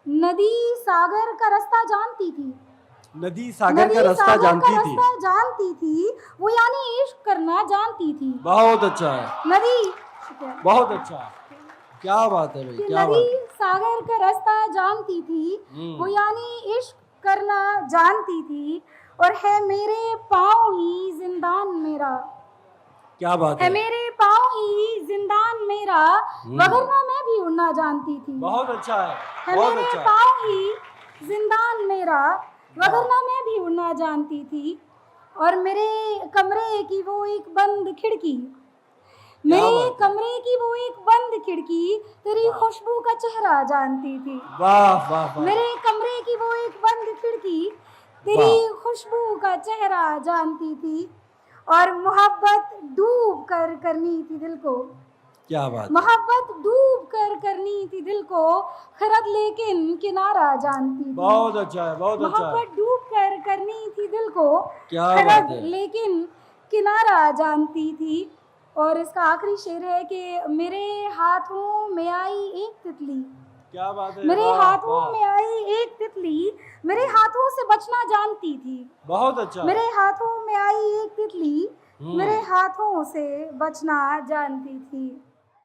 नदी सागर का रास्ता जानती थी। नदी सागर का रास्ता जानती थी। जानती थी, वो यानी इश्क करना जानती थी। बहुत अच्छा है, नदी बहुत अच्छा, क्या बात है भाई, कि क्या नदी बात है। सागर का रास्ता जानती थी, वो यानी इश्क करना जानती थी। और है मेरे पाँव ही जिंदान मेरा, क्या बात है है, मेरे पाँव ही जिंदान मेरा, वगरना मैं भी उड़ना जानती थी। बहुत अच्छा है, बहुत मेरे अच्छा है। पाँव ही जिंदान मेरा, वगरना मैं भी उड़ना जानती थी। और मेरे कमरे की वो एक बंद खिड़की, क्या मेरे बात है, कमरे की वो एक बंद खिड़की, तेरी खुशबू का चेहरा जानती थी। वाह वाह वाह, मेरे कमरे की वो एक बंद खिड़की, वाह, तेरी खुशबू का चेहरा जानती थी। और मोहब्बत डूब कर करनी थी दिल को, क्या बात है, मोहब्बत डूब कर करनी थी दिल को, खरद लेकिन किनारा जानती थी। बहुत अच्छा है, बहुत अच्छा है, मोहब्बत डूब कर करनी थी दिल को, क्या बात खरद है। लेकिन किनारा जानती थी। और इसका आखिरी शेर है कि मेरे हाथों में आई एक तितली, क्या बात है, मेरे वाह हाथों वाह, में आई एक तितली, मेरे हाथों से बचना जानती थी। बहुत अच्छा, मेरे हाथों में आई एक तितली, मेरे हम्म, हाथों से बचना जानती थी।